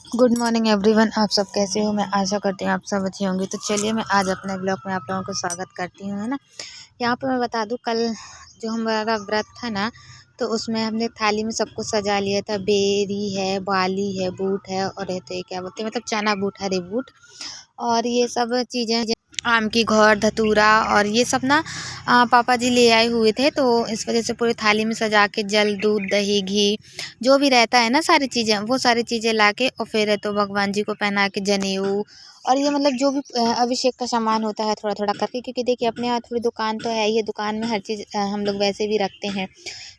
Good morning everyone. आप सब कैसे हो? मैं आशा करती हूँ आप सब अच्छे होंगे। तो चलिए मैं आज अपने ब्लॉग में आप लोगों को स्वागत करती हूँ, है ना। यहाँ पे मैं बता दूँ, कल जो हमारा व्रत था ना, तो उसमें हमने थाली में सब कुछ सजा लिया था। बेरी है, बाली है, बूट है, और रहते क्या बोलते हैं, मतलब चना बूट, हरे बूट, और ये सब चीज़ें, आम की घौर, धतूरा, और ये सब ना पापा जी ले आए हुए थे। तो इस वजह से पूरी थाली में सजा के जल, दूध, दही, घी, जो भी रहता है ना, सारी चीज़ें, वो सारी चीज़ें ला के, और फिर तो भगवान जी को पहना के जनेऊ, और ये मतलब जो भी अभिषेक का सामान होता है थोड़ा थोड़ा करके, क्योंकि देखिए अपने यहाँ थोड़ी दुकान तो है, ये दुकान में हर चीज़ हम लोग वैसे भी रखते हैं।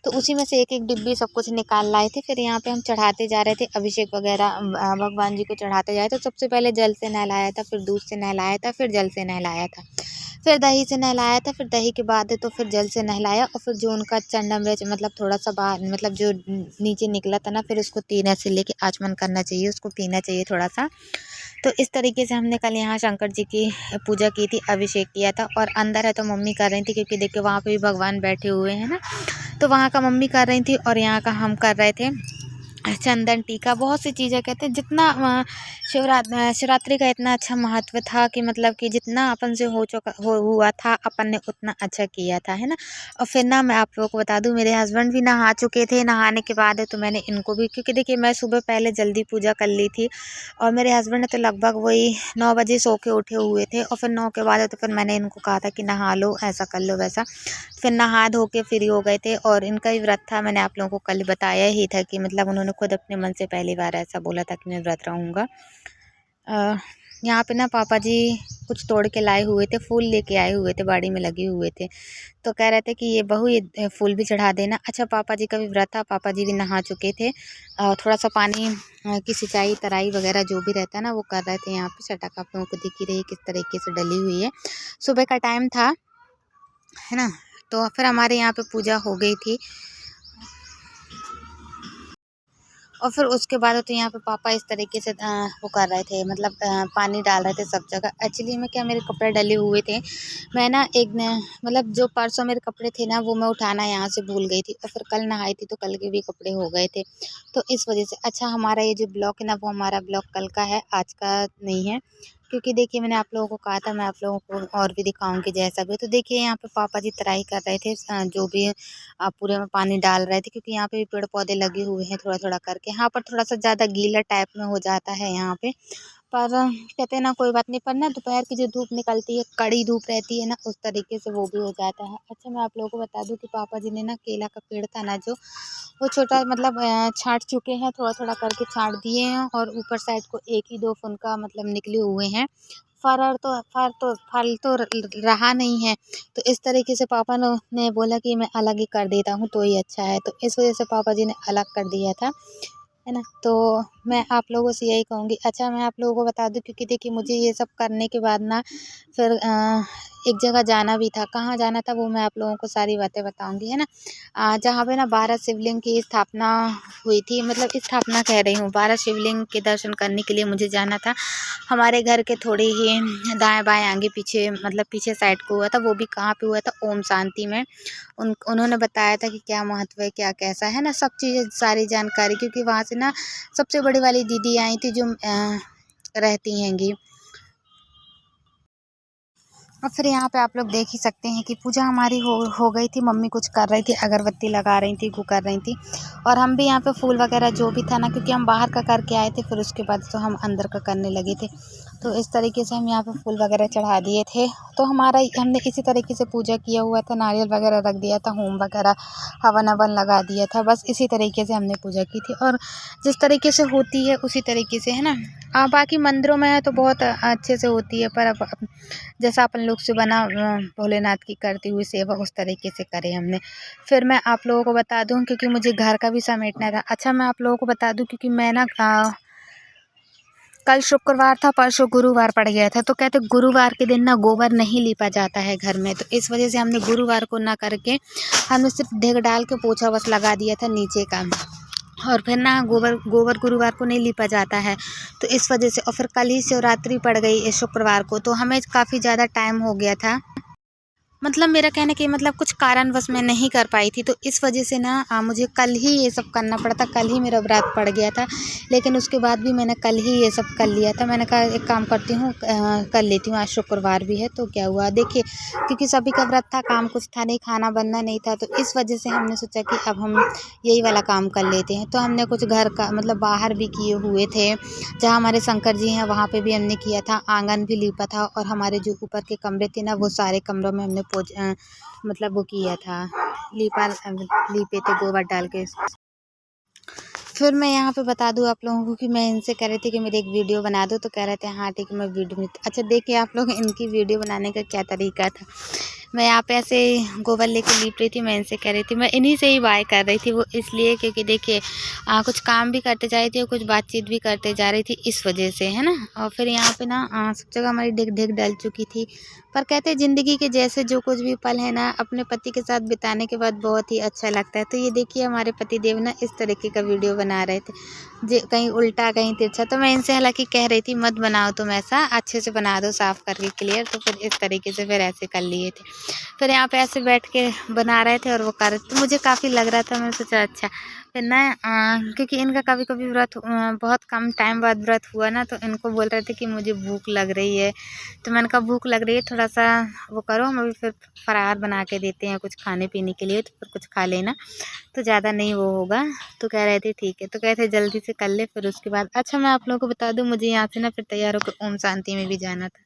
तो उसी में से एक एक डिब्बी सब कुछ निकाल लाए थे। फिर यहाँ पे हम चढ़ाते जा रहे थे अभिषेक वगैरह, भगवान जी को चढ़ाते जाए। तो सबसे पहले जल से नहलाया था, फिर दूध से नहलाया था, फिर जल से नहलाया था, फिर दही से नहलाया था, फिर दही के बाद तो फिर जल से नहलाया, और फिर जो उनका चंडमृत, मतलब थोड़ा सा बाहर, मतलब जो नीचे निकला था ना, फिर उसको तीन ऐसे लेके आचमन करना चाहिए, उसको पीना चाहिए थोड़ा सा। तो इस तरीके से हमने कल यहाँ शंकर जी की पूजा की थी, अभिषेक किया था। और अंदर है तो मम्मी कर रही थी, क्योंकि देखिए वहाँ पे भी भगवान बैठे हुए हैं ना, तो वहाँ का मम्मी कर रही थी और यहाँ का हम कर रहे थे। चंदन टीका, बहुत सी चीज़ें कहते हैं। जितना शिवरात्रि का इतना अच्छा महत्व था कि मतलब कि जितना अपन से हो चुका हुआ था, अपन ने उतना अच्छा किया था, है ना। और फिर ना मैं आप लोगों को बता दूं, मेरे हस्बैंड भी नहा चुके थे। नहाने के बाद तो मैंने इनको भी, क्योंकि देखिए मैं सुबह पहले जल्दी पूजा कर ली थी, और मेरे हस्बैंड ने तो लगभग वही 9 बजे सो के उठे हुए थे। और फिर 9 के बाद तो फिर मैंने इनको कहा था कि नहा लो, ऐसा कर लो, वैसा। फिर नहा धो के फ्री हो गए थे। और इनका भी व्रत था, मैंने आप लोगों को कल बताया ही था कि मतलब उन्होंने खुद अपने मन से पहली बार ऐसा बोला था कि मैं व्रत रहूँगा। यहाँ पे ना पापा जी कुछ तोड़ के लाए हुए थे, फूल लेके आए हुए थे, बाड़ी में लगे हुए थे। तो कह रहे थे कि ये बहू, ये फूल भी चढ़ा देना। अच्छा, पापा जी का भी व्रत था, पापा जी भी नहा चुके थे। थोड़ा सा पानी की सिंचाई, तराई वगैरह जो भी रहता है ना, वो कर रहे थे। यहाँ पे सटक आप लोगों को दिख ही रही किस तरीके से डली हुई है। सुबह का टाइम था, है ना। तो फिर हमारे यहाँ पे पूजा हो गई थी। और फिर उसके बाद तो यहाँ पे पापा इस तरीके से वो कर रहे थे, मतलब पानी डाल रहे थे सब जगह। एक्चुअली में क्या, मेरे कपड़े डले हुए थे। मैं ना मतलब जो परसों मेरे कपड़े थे ना, वो मैं उठाना यहाँ से भूल गई थी, और फिर कल नहाई थी तो कल के भी कपड़े हो गए थे। तो इस वजह से, अच्छा, हमारा ये जो ब्लॉग है ना, वो हमारा ब्लॉग कल का है, आज का नहीं है। क्योंकि देखिए मैंने आप लोगों को कहा था मैं आप लोगों को और भी दिखाऊंगी जैसा भी। तो देखिए यहाँ पे पापा जी तराई कर रहे थे, जो भी पूरे में पानी डाल रहे थे, क्योंकि यहाँ पे भी पेड़ पौधे लगे हुए हैं थोड़ा थोड़ा करके। यहाँ पर थोड़ा सा ज़्यादा गीला टाइप में हो जाता है यहाँ पे, पर कहते हैं ना, कोई बात नहीं। पर ना दोपहर की जो धूप निकलती है, कड़ी धूप रहती है ना, उस तरीके से वो भी हो जाता है। अच्छा, मैं आप लोगों को बता दूं कि पापा जी ने ना केला का पेड़ था ना, जो वो छोटा, मतलब छाँट चुके हैं, थोड़ा थोड़ा करके छाँट दिए हैं, और ऊपर साइड को एक ही दो फुनका मतलब निकले हुए हैं। फल तो रहा नहीं है। तो इस तरीके से पापा ने बोला कि मैं अलग ही कर देता हूँ तो ही अच्छा है। तो इस वजह से पापा जी ने अलग कर दिया था, है ना। तो मैं आप लोगों से यही कहूँगी। अच्छा, मैं आप लोगों को बता दूँ, क्योंकि देखिए मुझे ये सब करने के बाद ना फिर एक जगह जाना भी था। कहाँ जाना था वो मैं आप लोगों को सारी बातें बताऊँगी, है ना। जहाँ पे ना 12 शिवलिंग की स्थापना हुई थी, मतलब स्थापना कह रही हूँ, 12 शिवलिंग के दर्शन करने के लिए मुझे जाना था। हमारे घर के थोड़े ही दाएं बाएं आगे पीछे, मतलब पीछे साइड को हुआ था। वो भी कहाँ पे हुआ था? ओम शांति में। उन्होंने बताया था कि क्या महत्व है, क्या कैसा है ना, सब चीज़ें, सारी जानकारी। क्योंकि वहाँ से ना सबसे बड़ी वाली दीदी आई थी, जो रहती हैंगी। और फिर यहाँ पे आप लोग देख ही सकते हैं कि पूजा हमारी हो गई थी। मम्मी कुछ कर रही थी, अगरबत्ती लगा रही थी, कर रही थी। और हम भी यहाँ पे फूल वगैरह जो भी था ना, क्योंकि हम बाहर का करके आए थे, फिर उसके बाद तो हम अंदर का करने लगे थे। तो इस तरीके से हम यहाँ पे फूल वगैरह चढ़ा दिए थे। तो हमने इसी तरीके से पूजा किया हुआ था, नारियल वगैरह रख दिया था, होम वगैरह, हवन अवन लगा दिया था। बस इसी तरीके से हमने पूजा की थी, और जिस तरीके से होती है उसी तरीके से, है ना। बाकी मंदिरों में है तो बहुत अच्छे से होती है, पर अब जैसा अपन लोग से बना भोलेनाथ की करती हुई सेवा, उस तरीके से करे हमने। फिर मैं आप लोगों को बता दूं, क्योंकि मुझे घर का भी समेटना था। अच्छा, मैं आप लोगों को बता दूं, क्योंकि मैं ना कल शुक्रवार था, परसों गुरुवार पड़ गया था। तो कहते गुरुवार के दिन ना गोबर नहीं लीपा जाता है घर में। तो इस वजह से हमने गुरुवार को ना करके हमने सिर्फ ढेक डाल के पोछा बस लगा दिया था नीचे का। और फिर ना गोबर गुरुवार को नहीं लीपा जाता है, तो इस वजह से। और फिर कल ही शिवरात्रि पड़ गई इस शुक्रवार को, तो हमें काफ़ी ज़्यादा टाइम हो गया था। मतलब मेरा कहने कि मतलब कुछ कारणवश मैं नहीं कर पाई थी, तो इस वजह से ना मुझे कल ही ये सब करना पड़ा था। कल ही मेरा व्रत पड़ गया था, लेकिन उसके बाद भी मैंने कल ही ये सब कर लिया था। मैंने कहा एक काम करती हूँ, कर लेती हूँ, आज शुक्रवार भी है। तो क्या हुआ देखिए, क्योंकि सभी का व्रत था, काम कुछ था नहीं, खाना बनना नहीं था, तो इस वजह से हमने सोचा कि अब हम यही वाला काम कर लेते हैं। तो हमने कुछ घर का मतलब बाहर भी किए हुए थे, जहाँ हमारे शंकर जी हैं वहाँ पे भी हमने किया था, आंगन भी लीपा था, और हमारे जो ऊपर के कमरे थे ना, वो सारे कमरों में हमने मतलब वो किया था, लीपे थे गोबर डाल के। फिर मैं यहाँ पे बता दूँ आप लोगों को कि मैं इनसे कह रही थी कि मेरी एक वीडियो बना दो, तो कह रहे थे हाँ ठीक है मैं वीडियो में। अच्छा देखिए आप लोग, इनकी वीडियो बनाने का क्या तरीका था। मैं यहाँ पे ऐसे गोबर लेके लीप रही थी, मैं इनसे कह रही थी, मैं इन्हीं से ही बाय कर रही थी। वो इसलिए क्योंकि देखिए कुछ काम भी करते जा रही थी और कुछ बातचीत भी करते जा रही थी, इस वजह से, है ना। और फिर यहाँ पे ना सब जगह हमारी ढिग ढिग डल चुकी थी। पर कहते हैं ज़िंदगी के जैसे जो कुछ भी पल है ना, अपने पति के साथ बिताने के बाद बहुत ही अच्छा लगता है। तो ये देखिए हमारे पति देव ना इस तरीके का वीडियो बना रहे थे, कहीं उल्टा कहीं तिरछा। तो मैं इनसे हालांकि कह रही थी मत बनाओ तुम ऐसा, अच्छे से बना दो साफ़ करके क्लियर। तो फिर इस तरीके से फिर ऐसे कर लिए थे। फिर यहाँ पे ऐसे बैठ के बना रहे थे और वो कर रहे थे, तो मुझे काफ़ी लग रहा था। मैंने सोचा अच्छा फिर ना क्योंकि इनका कभी कभी व्रत बहुत कम टाइम बाद व्रत हुआ ना, तो इनको बोल रहे थे कि मुझे भूख लग रही है। तो मैंने कहा भूख लग रही है, थोड़ा सा वो करो, हम अभी फिर फरार बना के देते हैं कुछ खाने पीने के लिए, तो फिर कुछ खा लेना, तो ज़्यादा नहीं वो होगा। तो कह रहे थे ठीक है, तो कह रहे थे जल्दी से कर ले। फिर उसके बाद अच्छा मैं आप लोगों को बता दूं, मुझे यहाँ से ना फिर तैयार होकर ओम शांति में भी जाना था।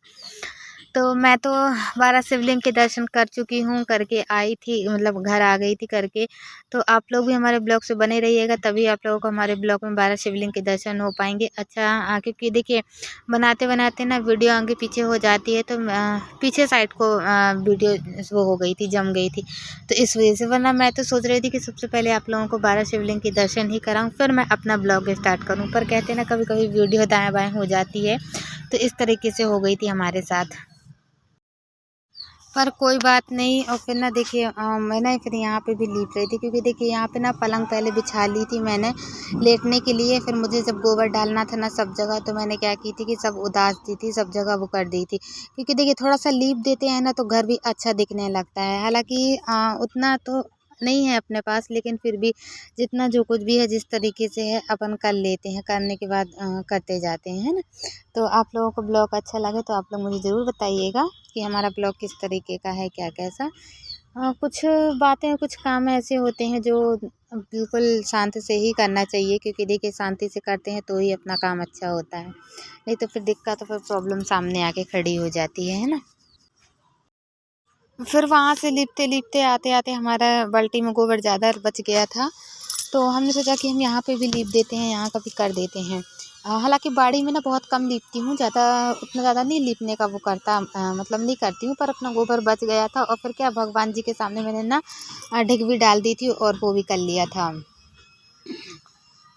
तो मैं तो 12 शिवलिंग के दर्शन कर चुकी हूँ, करके आई थी, मतलब घर आ गई थी करके। तो आप लोग भी हमारे ब्लॉग से बने रहिएगा, तभी आप लोगों को हमारे ब्लॉग में 12 शिवलिंग के दर्शन हो पाएंगे। अच्छा क्योंकि देखिए बनाते बनाते ना वीडियो आगे पीछे हो जाती है, तो पीछे साइड को वीडियो वो हो गई थी, जम गई थी। तो इस वजह से, वरना मैं तो सोच रही थी कि सबसे पहले आप लोगों को 12 शिवलिंग के दर्शन ही कराऊँ, फिर मैं अपना ब्लॉग स्टार्ट करूँ। पर कहते हैं ना कभी कभी वीडियो दाएँ बाएँ हो जाती है, तो इस तरीके से हो गई थी हमारे साथ। पर कोई बात नहीं। और फिर ना देखिए मैं ना फिर यहाँ पे भी लेट रही थी, क्योंकि देखिए यहाँ पे ना पलंग पहले बिछा ली थी मैंने लेटने के लिए। फिर मुझे जब गोबर डालना था ना सब जगह, तो मैंने क्या की थी कि सब उदास दी थी, सब जगह वो कर दी थी। क्योंकि देखिए थोड़ा सा लीप देते हैं ना, तो घर भी अच्छा दिखने लगता है। हालांकि उतना तो नहीं है अपने पास, लेकिन फिर भी जितना जो कुछ भी है जिस तरीके से है अपन कर लेते हैं, करने के बाद करते जाते हैं, है ना। तो आप लोगों को ब्लॉग अच्छा लगे तो आप लोग मुझे ज़रूर बताइएगा कि हमारा ब्लॉग किस तरीके का है, क्या कैसा। कुछ बातें कुछ काम ऐसे होते हैं जो बिल्कुल शांति से ही करना चाहिए, क्योंकि देखिए शांति से करते हैं तो ही अपना काम अच्छा होता है, नहीं तो फिर दिक्कत तो फिर प्रॉब्लम सामने आके खड़ी हो जाती है ना। फिर वहाँ से लिपते लिपते आते आते हमारा बाल्टी में गोबर ज़्यादा बच गया था, तो हमने सोचा कि हम यहाँ पे भी लीप देते हैं, यहाँ का भी कर देते हैं। हालांकि बाड़ी में ना बहुत कम लीपती हूँ, ज़्यादा उतना ज़्यादा नहीं लीपने का वो करता, मतलब नहीं करती हूँ। पर अपना गोबर बच गया था, और फिर क्या भगवान जी के सामने मैंने ना ढिग भी डाल दी थी और वो भी कर लिया था,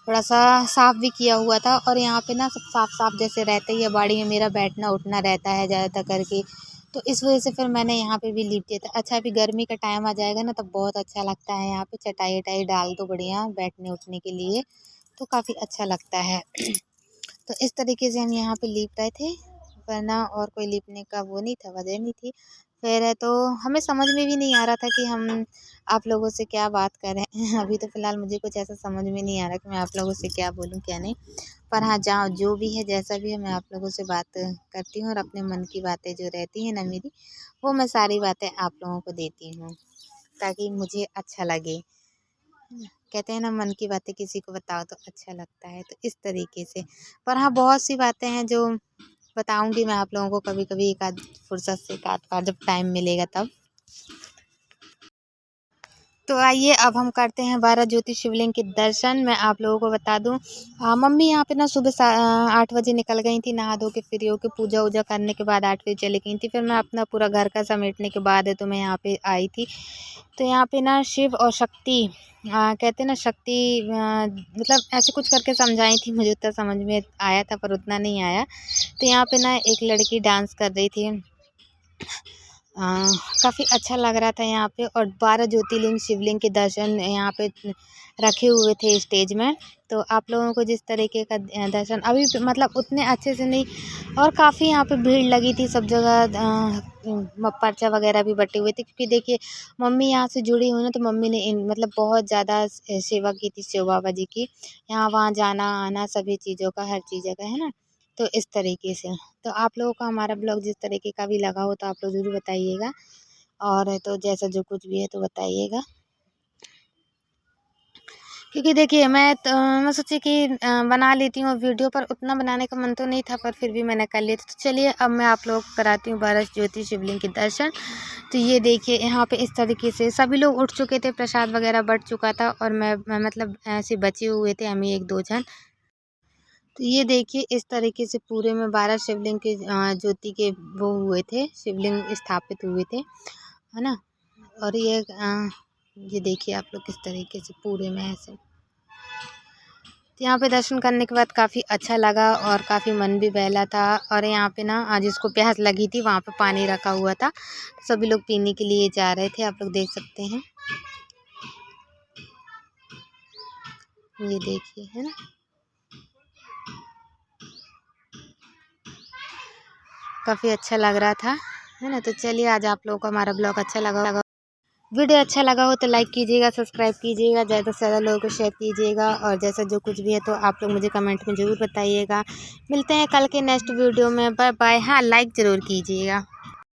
थोड़ा सा साफ़ भी किया हुआ था। और यहाँ पे ना सब साफ़ साफ़ जैसे रहता ही है, बाड़ी में मेरा बैठना उठना रहता है ज़्यादातर करके, तो इस वजह से फिर मैंने यहाँ पे भी लीप दिया था। अच्छा अभी गर्मी का टाइम आ जाएगा ना, तब बहुत अच्छा लगता है, यहाँ पे चटाई वटाई डाल दो बढ़िया बैठने उठने के लिए, तो काफ़ी अच्छा लगता है। तो इस तरीके से हम यहाँ पे लीप रहे थे, वरना और कोई लीपने का वो नहीं था, वजह नहीं थी। फिर तो हमें समझ में भी नहीं आ रहा था कि हम आप लोगों से क्या बात करें। अभी तो फ़िलहाल मुझे कुछ ऐसा समझ में नहीं आ रहा कि मैं आप लोगों से क्या बोलूँ क्या नहीं। पर हाँ, जहाँ जो भी है जैसा भी है, मैं आप लोगों से बात करती हूँ, और अपने मन की बातें जो रहती हैं ना मेरी, वो मैं सारी बातें आप लोगों को देती हूँ, ताकि मुझे अच्छा लगे। कहते हैं ना मन की बातें किसी को बताओ तो अच्छा लगता है, तो इस तरीके से। पर हाँ बहुत सी बातें हैं जो बताऊंगी मैं आप लोगों को कभी कभी, एक आध फुर्सत से, एक आध बार जब टाइम मिलेगा तब। तो आइए अब हम करते हैं 12 ज्योति शिवलिंग के दर्शन। मैं आप लोगों को बता दूं, मम्मी यहाँ पे ना सुबह 8 बजे निकल गई थी, नहा धो के फ्री होके पूजा वूजा करने के बाद 8 बजे चली गई थी। फिर मैं अपना पूरा घर का समेटने के बाद है तो मैं यहाँ पे आई थी। तो यहाँ पे ना शिव और शक्ति, कहते हैं ना शक्ति, मतलब ऐसे कुछ करके समझाई थी, मुझे उतना समझ में आया था पर उतना नहीं आया। तो यहाँ पे ना एक लड़की डांस कर रही थी, काफ़ी अच्छा लग रहा था यहाँ पे। और 12 ज्योतिर्लिंग शिवलिंग के दर्शन यहाँ पे रखे हुए थे स्टेज में। तो आप लोगों को जिस तरीके का दर्शन अभी मतलब उतने अच्छे से नहीं, और काफ़ी यहाँ पे भीड़ लगी थी सब जगह, पर्चा वगैरह भी बटे हुए थे, क्योंकि देखिए मम्मी यहाँ से जुड़ी हुई ना, तो मम्मी ने मतलब बहुत ज़्यादा सेवा की थी शिव बाबा जी की। यहाँ वहाँ जाना आना सभी चीज़ों का, हर चीज़ का है ना। तो इस तरीके से तो आप लोगों का हमारा ब्लॉग जिस तरीके का भी लगा हो तो आप लोग ज़रूर बताइएगा, और तो जैसा जो कुछ भी है तो बताइएगा। क्योंकि देखिए मैं सोची कि बना लेती हूँ वीडियो, पर उतना बनाने का मन तो नहीं था, पर फिर भी मैंने कर लिया। तो चलिए अब मैं आप लोगों को कराती हूँ बारह ज्योति शिवलिंग के दर्शन। तो ये देखिए यहाँ पे इस तरीके से सभी लोग उठ चुके थे, प्रसाद वगैरह बट चुका था, और मैं मतलब ऐसे बचे हुए थे हम ही एक दो जन। तो ये देखिए इस तरीके से पूरे में 12 शिवलिंग के ज्योति के वो हुए थे, शिवलिंग स्थापित हुए थे, है ना। और ये देखिए आप लोग किस तरीके से पूरे में ऐसे। तो यहाँ पे दर्शन करने के बाद काफ़ी अच्छा लगा और काफ़ी मन भी बहला था। और यहाँ पे ना जिसको प्यास लगी थी वहाँ पे पानी रखा हुआ था, तो सभी लोग पीने के लिए जा रहे थे, आप लोग देख सकते हैं। ये देखिए है ना, काफ़ी अच्छा लग रहा था, है ना। तो चलिए आज आप लोगों को हमारा ब्लॉग अच्छा लगा, वीडियो अच्छा लगा हो तो लाइक कीजिएगा, सब्सक्राइब कीजिएगा, ज़्यादा से ज़्यादा लोगों को शेयर कीजिएगा, और जैसा जो कुछ भी है तो आप लोग मुझे कमेंट में ज़रूर बताइएगा। मिलते हैं कल के नेक्स्ट वीडियो में, बाय बाय। हाँ, लाइक ज़रूर कीजिएगा।